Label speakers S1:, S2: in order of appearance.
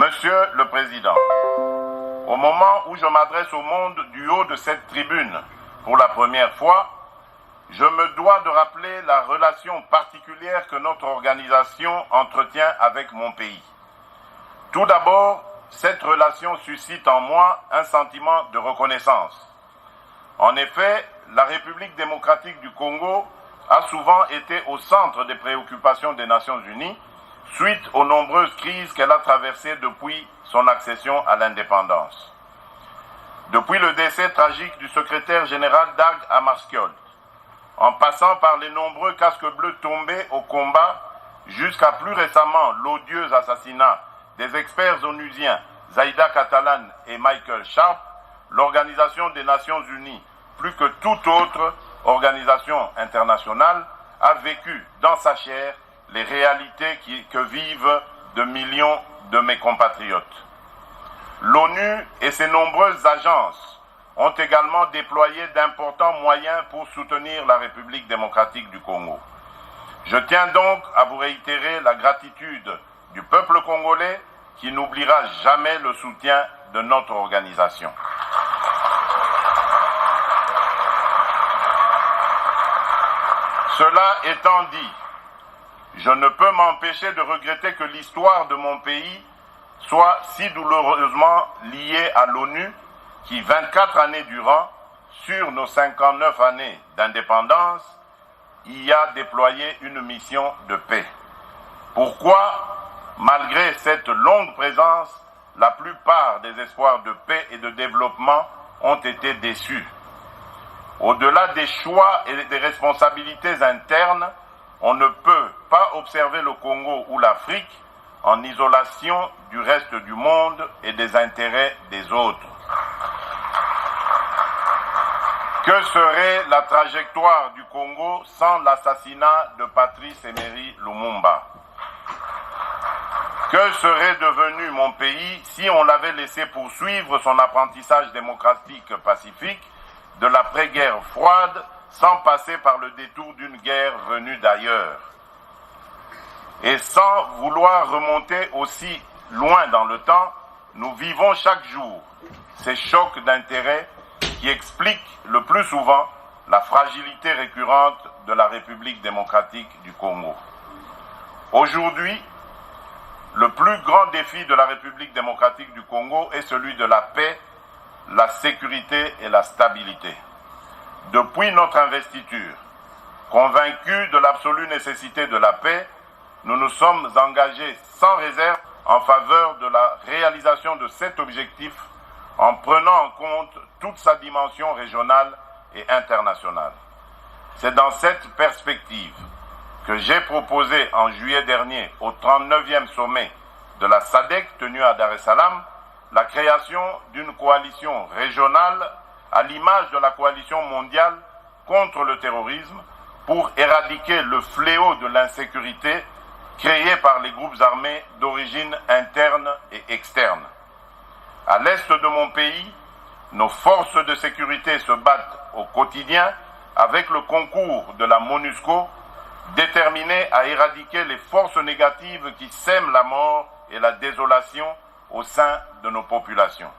S1: Monsieur le Président, au moment où je m'adresse au monde du haut de cette tribune pour la première fois, je me dois de rappeler la relation particulière que notre organisation entretient avec mon pays. Tout d'abord, cette relation suscite en moi un sentiment de reconnaissance. En effet, la République démocratique du Congo a souvent été au centre des préoccupations des Nations Unies suite aux nombreuses crises qu'elle a traversées depuis son accession à l'indépendance. Depuis le décès tragique du secrétaire général Dag Hammarskjöld, en passant par les nombreux casques bleus tombés au combat, jusqu'à plus récemment l'odieux assassinat des experts onusiens Zaïda Catalan et Michael Sharp, l'Organisation des Nations Unies, plus que toute autre organisation internationale, a vécu dans sa chair les réalités que vivent de millions de mes compatriotes. L'ONU et ses nombreuses agences ont également déployé d'importants moyens pour soutenir la République démocratique du Congo. Je tiens donc à vous réitérer la gratitude du peuple congolais qui n'oubliera jamais le soutien de notre organisation. Cela étant dit, je ne peux m'empêcher de regretter que l'histoire de mon pays soit si douloureusement liée à l'ONU qui, 24 années durant, sur nos 59 années d'indépendance, y a déployé une mission de paix. Pourquoi, malgré cette longue présence, la plupart des espoirs de paix et de développement ont été déçus? Au-delà des choix et des responsabilités internes, on ne peut pas observer le Congo ou l'Afrique en isolation du reste du monde et des intérêts des autres. Que serait la trajectoire du Congo sans l'assassinat de Patrice Emery Lumumba? Que serait devenu mon pays si on l'avait laissé poursuivre son apprentissage démocratique pacifique de l'après-guerre froide sans passer par le détour d'une guerre venue d'ailleurs? Et sans vouloir remonter aussi loin dans le temps, nous vivons chaque jour ces chocs d'intérêts qui expliquent le plus souvent la fragilité récurrente de la République démocratique du Congo. Aujourd'hui, le plus grand défi de la République démocratique du Congo est celui de la paix, la sécurité et la stabilité. Depuis notre investiture, convaincus de l'absolue nécessité de la paix, nous nous sommes engagés sans réserve en faveur de la réalisation de cet objectif en prenant en compte toute sa dimension régionale et internationale. C'est dans cette perspective que j'ai proposé en juillet dernier au 39e sommet de la SADC tenu à Dar es Salaam la création d'une coalition régionale à l'image de la coalition mondiale contre le terrorisme pour éradiquer le fléau de l'insécurité créé par les groupes armés d'origine interne et externe. À l'est de mon pays, nos forces de sécurité se battent au quotidien avec le concours de la MONUSCO, déterminées à éradiquer les forces négatives qui sèment la mort et la désolation au sein de nos populations.